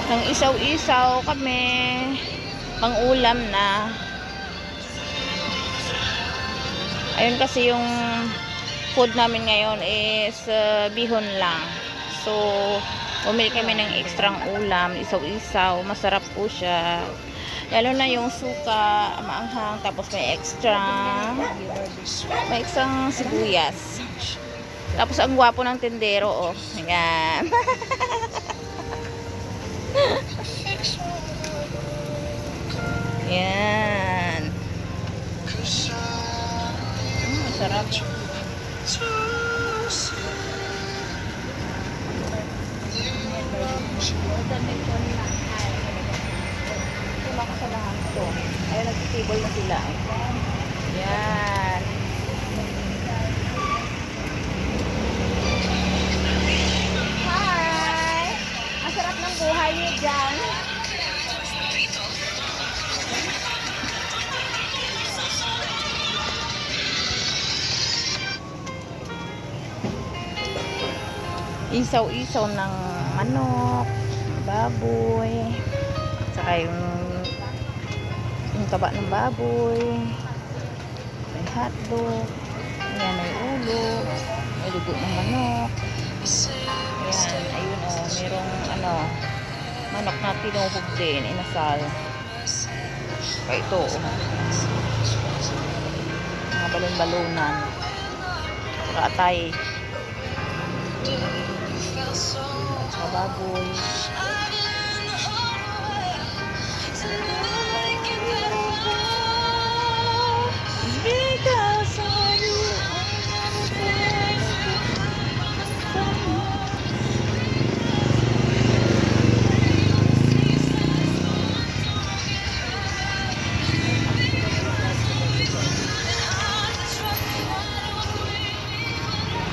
Nang isaw-isaw kami. Pang ulam na. Ayun kasi yung food namin ngayon is bihon lang. So, bumili kami ng ekstrang ulam, isaw-isaw. Masarap po siya. Lalo na yung suka, maanghang, tapos may extrang sibuyas. Tapos ang gwapo ng tindero, oh. Ayan. Ayan. Masarap. Makasalahan ko. Ayun, nag-table na sila. Yan. Hi! Ang sarap ng buhay niyo dyan. Isaw-isaw ng manok, baboy, saka yung taba ng baboy, may hotdog, ayan, may ulo, may dugo ng manok, ayan, ayun o, merong manok na tinuhog din, inasal, kaya ito mga balon-balunan, saka atay, saka baboy,